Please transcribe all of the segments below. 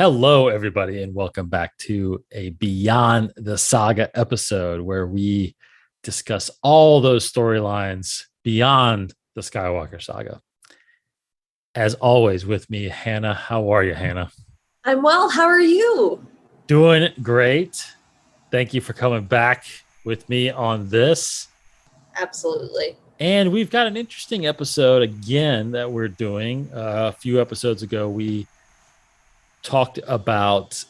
Hello, everybody, and welcome back to a Beyond the Saga episode where we discuss all those storylines beyond the Skywalker saga. As always, with me, Hannah. How are you, Hannah? I'm well. How are you? Doing great. Thank you for coming back with me on this. Absolutely. And we've got an interesting episode again that we're doing. A few episodes ago, we talked about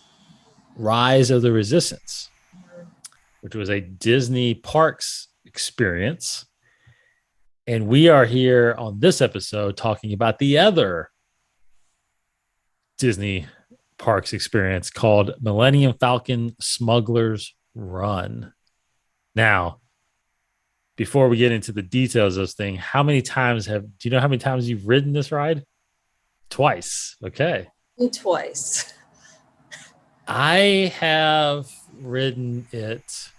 Rise of the Resistance, which was a Disney parks experience. And we are here on this episode talking about the other Disney parks experience called Millennium Falcon Smugglers Run. Now, before we get into the details of this thing, do you know how many times you've ridden this ride? Twice. Okay. Twice. I have ridden it.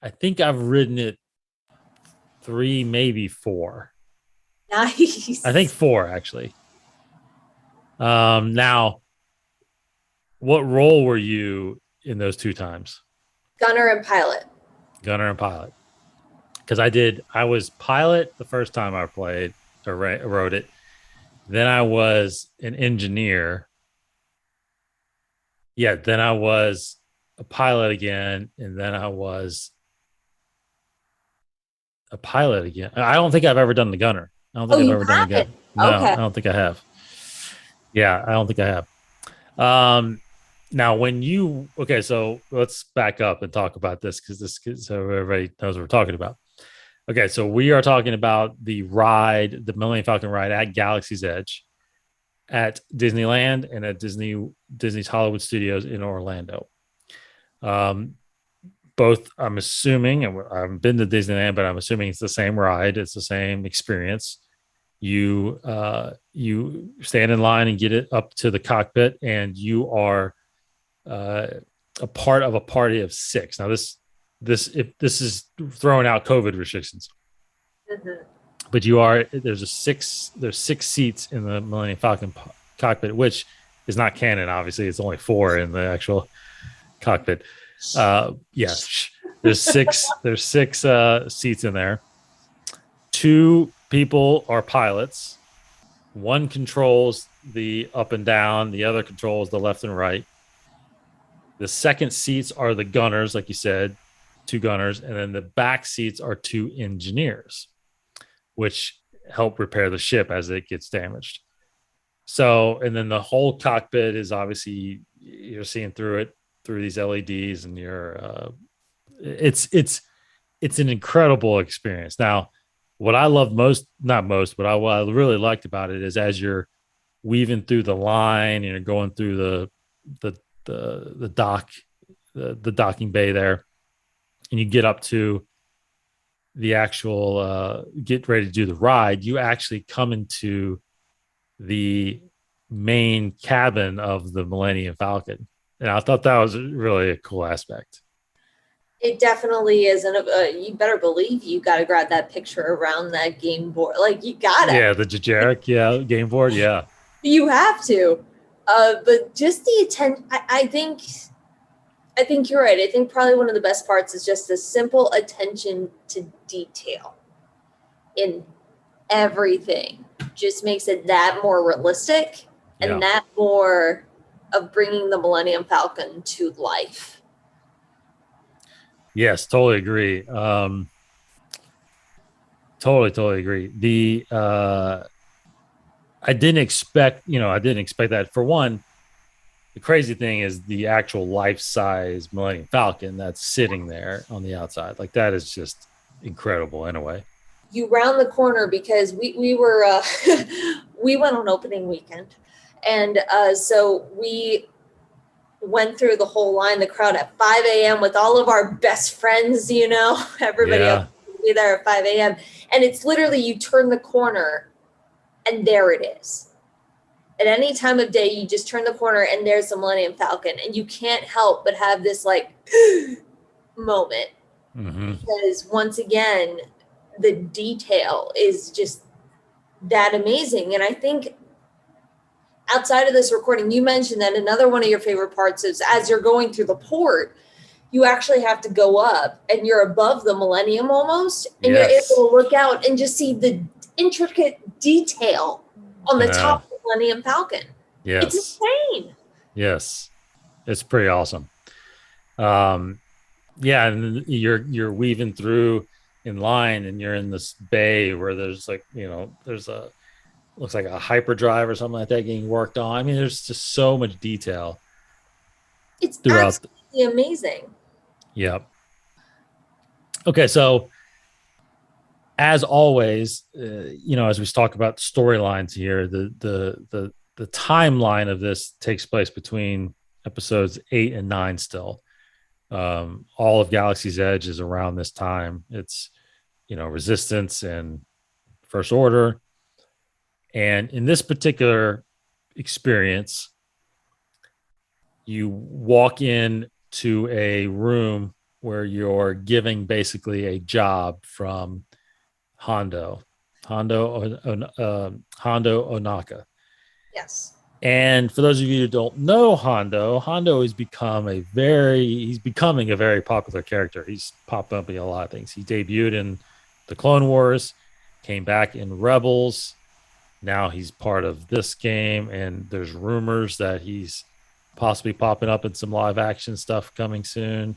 I think I've ridden it 3, maybe 4. Nice. I think 4, actually. Now, what role were you in those 2 times? Gunner and pilot. Gunner and pilot. Because I was pilot the first time I played or rode it. Then I was an engineer. Yeah, then I was a pilot again, and then I was a pilot again. I don't think I've ever done the gunner. I don't think I've ever done the gunner. No, okay. I don't think I have. Yeah, I don't think I have. Now, so let's back up and talk about this so everybody knows what we're talking about. Okay, so we are talking about the Millennium Falcon ride at Galaxy's Edge, at Disneyland and at Disney's Hollywood Studios in Orlando. Both, I'm assuming, and I haven't been to Disneyland, but I'm assuming it's the same ride. It's the same experience. You stand in line and get it up to the cockpit, and you are a part of a party of 6. Now, this is throwing out COVID restrictions. Mm-hmm. But there's 6 seats in the Millennium Falcon cockpit, which is not canon. Obviously, it's only 4 in the actual cockpit. Yes, there's 6 seats in there. 2 people are pilots. 1 controls the up and down. The other controls the left and right. The second seats are the gunners, like you said, 2 gunners, and then the back seats are 2 engineers, which help repair the ship as it gets damaged. So, and then the whole cockpit is obviously, you're seeing through these LEDs, and it's an incredible experience. Now, what I love what I really liked about it is as you're weaving through the line and you're going through the docking bay there, and you get up to the actual get ready to do the ride, you actually come into the main cabin of the Millennium Falcon. And I thought that was really a cool aspect. It definitely is. And you better believe you got to grab that picture around that game board. Like, you got to. Yeah, the Jajaric, game board, yeah. You have to. But just the attention, I think you're right. I think probably one of the best parts is just the simple attention to detail in everything. Just makes it that more realistic and that more of bringing the Millennium Falcon to life. Yes, totally agree. Totally agree. I didn't expect that. For one, the crazy thing is the actual life-size Millennium Falcon that's sitting there on the outside. Like, that is just incredible in a way. You round the corner because we were we went on opening weekend, and so we went through the whole line, the crowd at 5 a.m. with all of our best friends. Everybody else will be there at 5 a.m. And it's literally, you turn the corner, and there it is. At any time of day, you just turn the corner and there's the Millennium Falcon, and you can't help but have this moment. Mm-hmm. Because once again, the detail is just that amazing. And I think outside of this recording, you mentioned that another one of your favorite parts is as you're going through the port, you actually have to go up and you're above the Millennium almost, and you're able to look out and just see the intricate detail on the top of the Millennium Falcon. Yes. It's insane. Yes. It's pretty awesome. Yeah, and you're weaving through in line, and you're in this bay where there's like, there's looks like a hyperdrive or something like that getting worked on. I mean, there's just so much detail. It's absolutely amazing. Yep. Okay, so as always, as we talk about storylines here, the timeline of this takes place between episodes 8 and 9 still. All of Galaxy's Edge is around this time. It's, Resistance and First Order. And in this particular experience, you walk in to a room where you're giving basically a job from Hondo Onaka. Yes. And for those of you who don't know Hondo has becoming a very popular character. He's popped up in a lot of things. He debuted in the Clone Wars, came back in Rebels. Now he's part of this game, and there's rumors that he's possibly popping up in some live action stuff coming soon.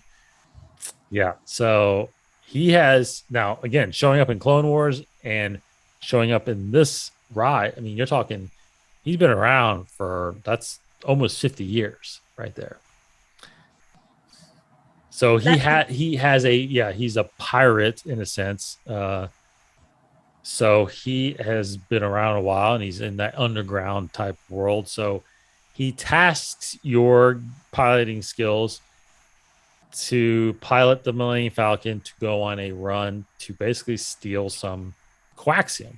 Yeah. So he has now, again, showing up in Clone Wars and showing up in this ride. I mean, you're talking, he's been around that's almost 50 years right there. So he's a pirate in a sense. So he has been around a while, and he's in that underground type world. So he tasks your piloting skills to pilot the Millennium Falcon to go on a run to basically steal some coaxium.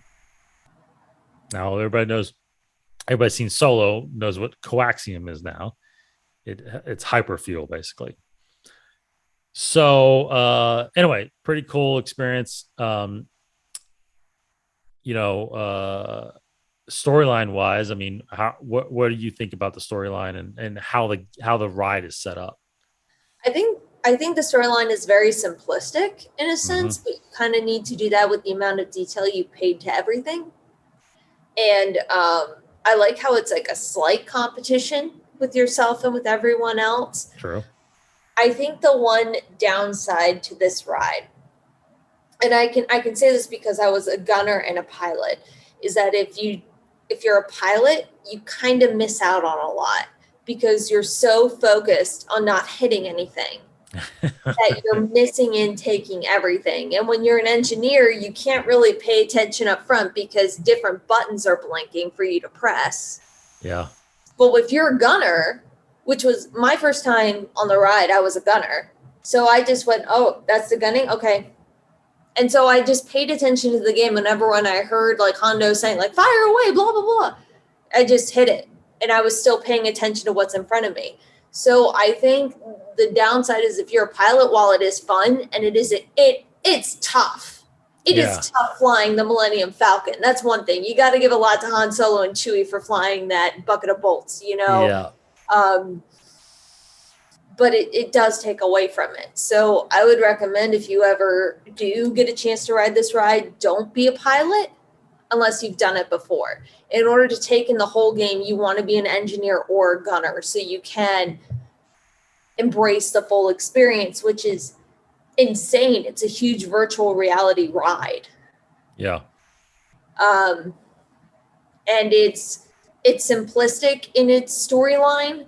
Now, everybody's seen Solo, knows what coaxium is now. It's hyperfuel, basically. So anyway, pretty cool experience. Storyline wise, I mean, what do you think about the storyline and how the ride is set up? I think the storyline is very simplistic in a sense, but you kind of need to do that with the amount of detail you paid to everything. And I like how it's like a slight competition with yourself and with everyone else. True. I think the one downside to this ride, and I can say this because I was a gunner and a pilot, is that if you're a pilot, you kind of miss out on a lot because you're so focused on not hitting anything that you're missing in taking everything. And when you're an engineer, you can't really pay attention up front because different buttons are blinking for you to press. Yeah. But if you're a gunner, which was my first time on the ride, I was a gunner. So I just went, oh, that's the gunning? Okay. And so I just paid attention to the game. And when I heard like Hondo saying like, fire away, blah, blah, blah, I just hit it. And I was still paying attention to what's in front of me. So I think the downside is if you're a pilot, while it is fun and it's tough. It is tough flying the Millennium Falcon. That's one thing. You got to give a lot to Han Solo and Chewie for flying that bucket of bolts, Yeah. But it does take away from it. So I would recommend if you ever do get a chance to ride this ride, don't be a pilot unless you've done it before. In order to take in the whole game, you want to be an engineer or a gunner so you can embrace the full experience, which is insane. It's a huge virtual reality ride. Yeah. And it's simplistic in its storyline,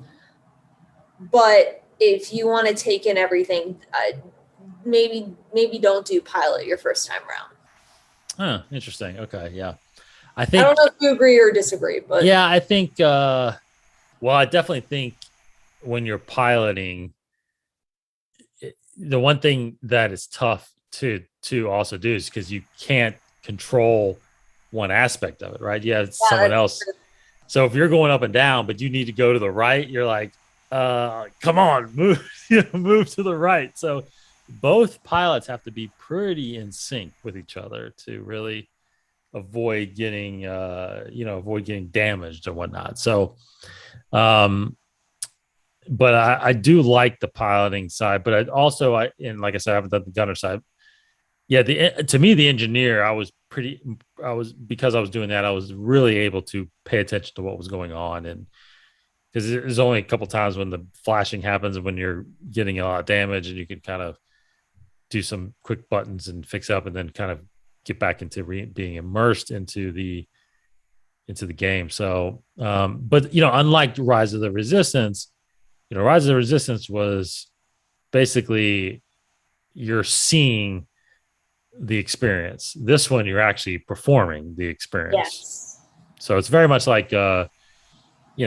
but if you want to take in everything, maybe don't do pilot your first time around. Huh, interesting. Okay, yeah. I don't know if you agree or disagree, but yeah, I think I definitely think when you're piloting, the one thing that is tough to also do is because you can't control one aspect of it, right? It's someone else. True. So if you're going up and down, but you need to go to the right, you're like, come on, move to the right. So both pilots have to be pretty in sync with each other to really avoid getting avoid getting damaged or whatnot. So um but I do like the piloting side, but and like I said, I haven't done the gunner side. Yeah, to me, the engineer, because I was doing that, I was really able to pay attention to what was going on. And because there's only a couple times when the flashing happens and when you're getting a lot of damage, and you can kind of do some quick buttons and fix up, and then kind of get back into being immersed into the game. So, but unlike Rise of the Resistance, Rise of the Resistance was basically you're seeing the experience. This one, you're actually performing the experience. Yes. So it's very much like, like you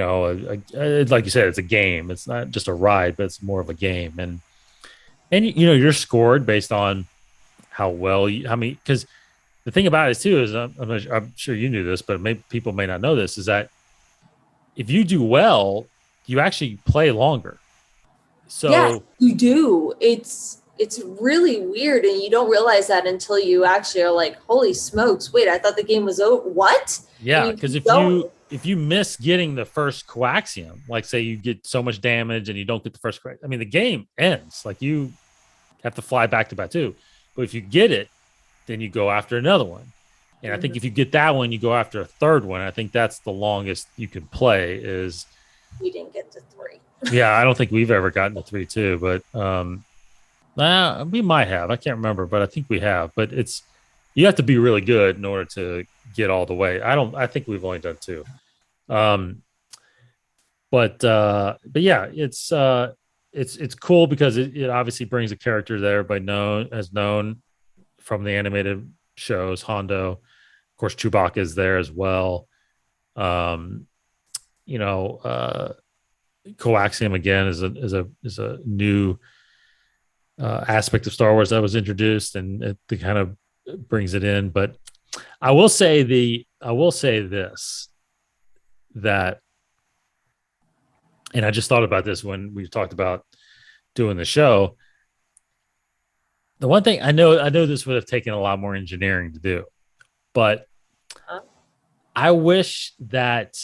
said, it's a game. It's not just a ride, but it's more of a game. And you're scored based on how well because the thing about it too is I'm sure you knew this, but people may not know this, is that if you do well, you actually play longer. So yes, you do. It's really weird, and you don't realize that until you actually are like, holy smokes, wait, I thought the game was over. What? Yeah, because if you miss getting the first coaxium, like say you get so much damage and you don't get the first coaxium, I mean, the game ends. Like you have to fly back to Batu. But if you get it, then you go after another one. And I think if you get that one, you go after a third one. I think that's the longest you can play is. We didn't get to 3. Yeah, I don't think we've ever gotten to 3 too, but we might have. I can't remember, but I think we have. But you have to be really good in order to get all the way. I think we've only done 2. But yeah, it's cool because it obviously brings a character that everybody known from the animated shows. Hondo, of course, Chewbacca is there as well. Coaxium again is a new aspect of Star Wars that was introduced, and it kind of brings it in. But I will say this, that, and I just thought about this when we talked about doing the show. The one thing I know this would have taken a lot more engineering to do, but I wish that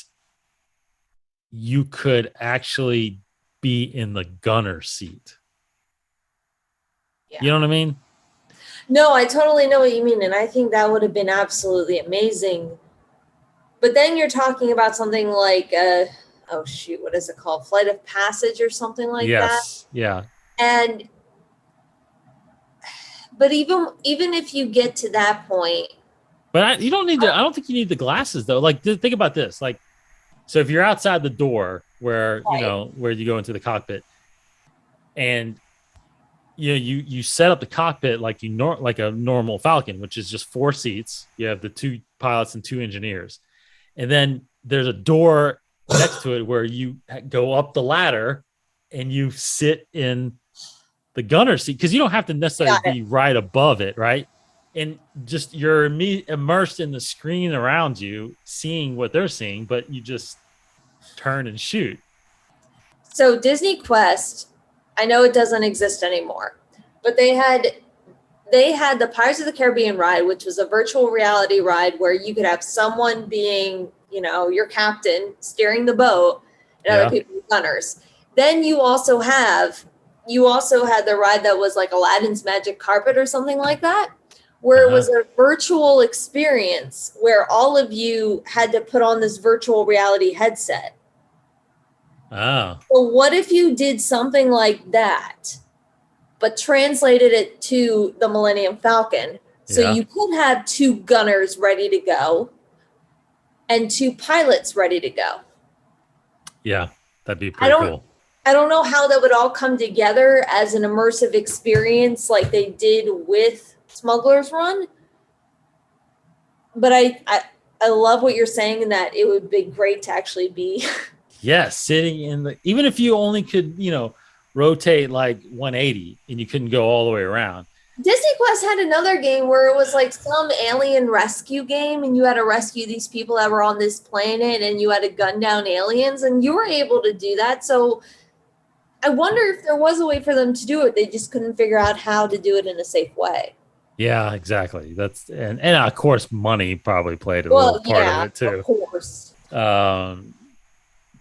you could actually be in the gunner seat. Yeah. You know what I mean? No, I totally know what you mean. And I think that would have been absolutely amazing. But then you're talking about something like, what is it called? Flight of Passage or something like that. Yes. Yeah. But even if you get to that point. But you don't need I don't think you need the glasses though. Like, think about this. Like, so if you're outside the door where, right, where you go into the cockpit, and you set up the cockpit like like a normal Falcon, which is just 4 seats. You have the 2 pilots and 2 engineers. And then there's a door next to it where you go up the ladder and you sit in the gunner seat, because you don't have to necessarily be right above it, right? And just you're immersed in the screen around you, seeing what they're seeing, but you just turn and shoot. So Disney Quest, I know it doesn't exist anymore, but they had the Pirates of the Caribbean ride, which was a virtual reality ride where you could have someone being, your captain steering the boat and other people gunners. Then you also had the ride that was like Aladdin's Magic Carpet or something like that, where it was a virtual experience where all of you had to put on this virtual reality headset. Oh. So what if you did something like that, but translated it to the Millennium Falcon? So you could have 2 gunners ready to go and 2 pilots ready to go. Yeah, that'd be pretty cool. I don't know how that would all come together as an immersive experience like they did with Smugglers Run. But I love what you're saying, in that it would be great to actually be sitting in even if you only could, rotate like 180 and you couldn't go all the way around. Disney Quest had another game where it was like some alien rescue game, and you had to rescue these people that were on this planet, and you had to gun down aliens, and you were able to do that. So I wonder if there was a way for them to do it. They just couldn't figure out how to do it in a safe way. Yeah, exactly. And of course money probably played a little Well, part of yeah, it of too. course. Um,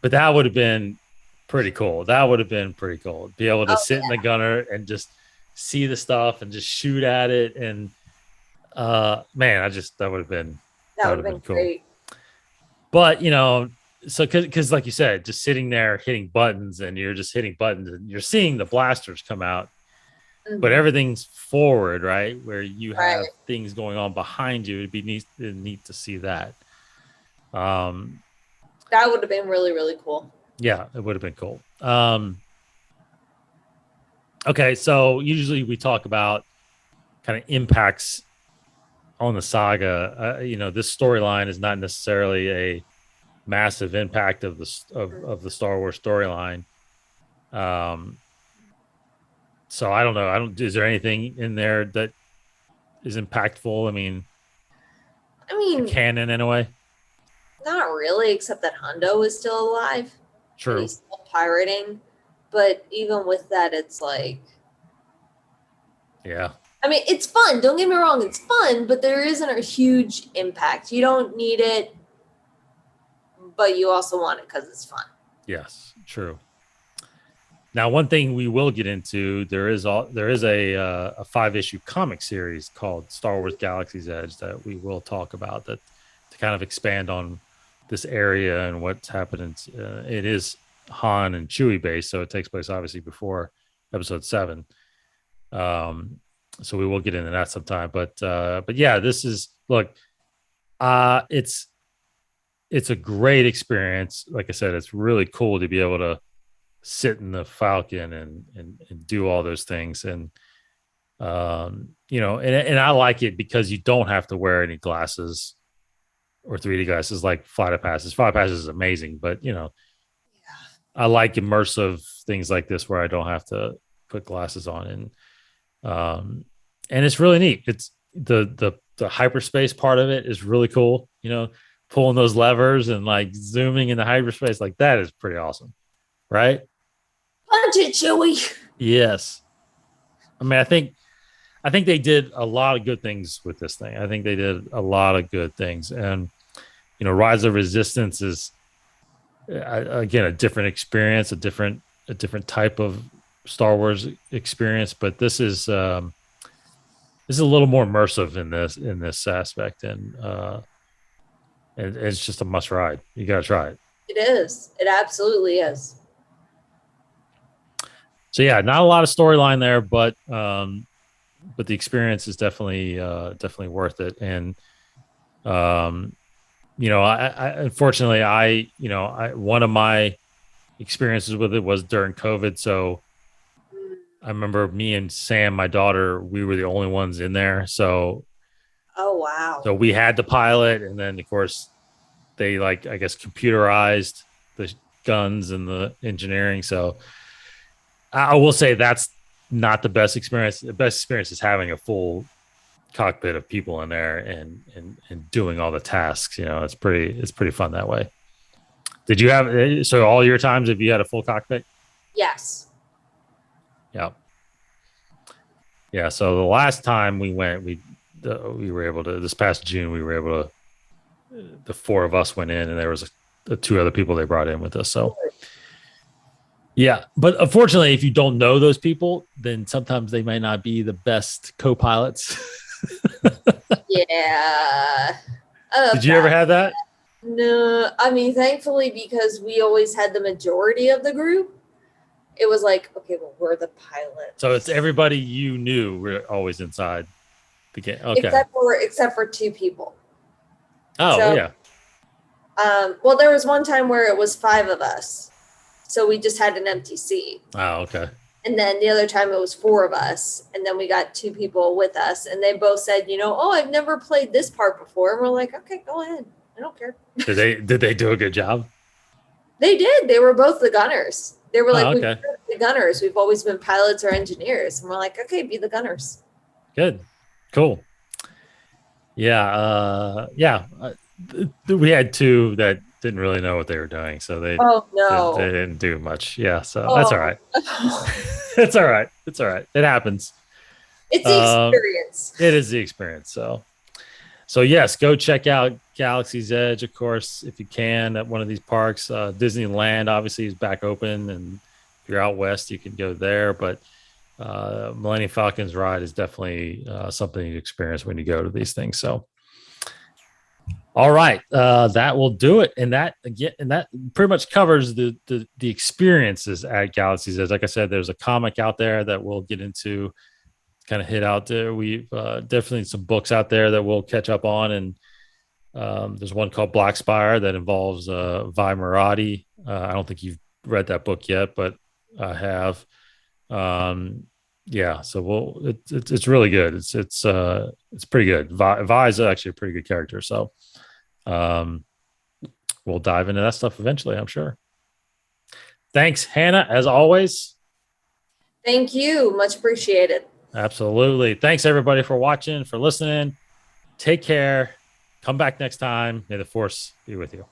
but that would have been pretty cool. That would have been pretty cool. Be able to Oh, sit in the gunner and just see the stuff and just shoot at it. And man, I just that that would would have have been been cool. great. But so because like you said, just sitting there hitting buttons and you're just hitting buttons and you're seeing the blasters come out, but Mhm. everything's forward, right? Where you have Right. things going on behind you. It'd be neat to see that. Um, That would have been really, really cool. yeah, it would have been cool. Okay, so usually we talk about kind of impacts on the saga. This storyline is not necessarily a massive impact of of the Star Wars storyline. Um, so I don't know. I don't. Is there anything in there that is impactful? I mean, I mean, canon in a way. not really, except that Hondo is still alive and True. he's still pirating. But even with that, it's like, Yeah. I mean, it's fun. Don't get me wrong, it's fun, but there isn't a huge impact. You don't need it, but you also want it because it's fun. Yes. True. Now, one thing we will get into there is a 5 issue comic series called Star Wars Galaxy's Edge that we will talk about that to kind of expand on this area and what's happening. It is Han and Chewie based, so it takes place obviously before Episode 7. Um, so we will get into that sometime. But yeah, this is look. It's a great experience. Like I said, it's really cool to be able to sit in the Falcon and do all those things. And and I like it because you don't have to wear any glasses or 3D glasses like Flight of Passes. Flight of Passes is amazing, but I like immersive things like this where I don't have to put glasses on. And it's really neat. It's the hyperspace part of it is really cool. Pulling those levers and like zooming into hyperspace, like that is pretty awesome, right? Punch it, Chewie. Yes. I mean, I think they did a lot of good things with this thing. I think they did a lot of good things, and Rise of Resistance is again a different experience, a different type of Star Wars experience, but this is a little more immersive in this aspect, and it's just a must ride. You got to try it. It is. It absolutely is. So yeah, not a lot of storyline there, but the experience is definitely worth it. And I unfortunately one of my experiences with it was during COVID. So I remember me and Sam, my daughter, we were the only ones in there. Oh, wow. So we had the pilot, and then of course they like I guess computerized the guns and the engineering. So I will say that's not the best experience. The best experience is having a full cockpit of people in there and doing all the tasks. It's pretty fun that way. Did you have so all your times have you had a full cockpit? Yes. Yeah. Yeah. So the last time we went, we were able to this past June we were able to the four of us went in and there was two other people they brought in with us. So yeah, but unfortunately, if you don't know those people, then sometimes they might not be the best co-pilots. Yeah. Did you ever have that? No, I mean, thankfully, because we always had the majority of the group, it was like, okay, well, we're the pilots. So it's everybody you knew were always inside the game. Okay. Except for two people. Oh, So, yeah. Well, there was one time where it was 5 of us, so we just had an empty seat. Oh, okay. And then the other time it was 4 of us, and then we got 2 people with us, and they both said, oh, I've never played this part before. And we're like, okay, go ahead. I don't care. Did they do a good job? They did. They were both the gunners. They were like, okay. We're the gunners. We've always been pilots or engineers. And we're like, okay, be the gunners. Good. Cool. Yeah. We had 2 that didn't really know what they were doing. So they didn't do much. Yeah. So that's all right. It's all right. It's all right. It happens. It's the experience. It is the experience. So yes, go check out Galaxy's Edge, of course, if you can, at one of these parks. Disneyland obviously is back open, and if you're out west, you can go there. But Millennium Falcon's ride is definitely something you experience when you go to these things. So, all right, that will do it, and that pretty much covers the experiences at Galaxy's Edge. Like I said, there's a comic out there that we'll get into, kind of hit out there. We've definitely some books out there that we'll catch up on, and there's one called Black Spire that involves Vi Murati. I don't think you've read that book yet, but I have. Yeah, so it's really good. It's pretty good. Vi is actually a pretty good character, so we'll dive into that stuff eventually, I'm sure. Thanks, Hannah, as always. Thank you. Much appreciated. Absolutely. Thanks, everybody, for watching, for listening. Take care. Come back next time. May the force be with you.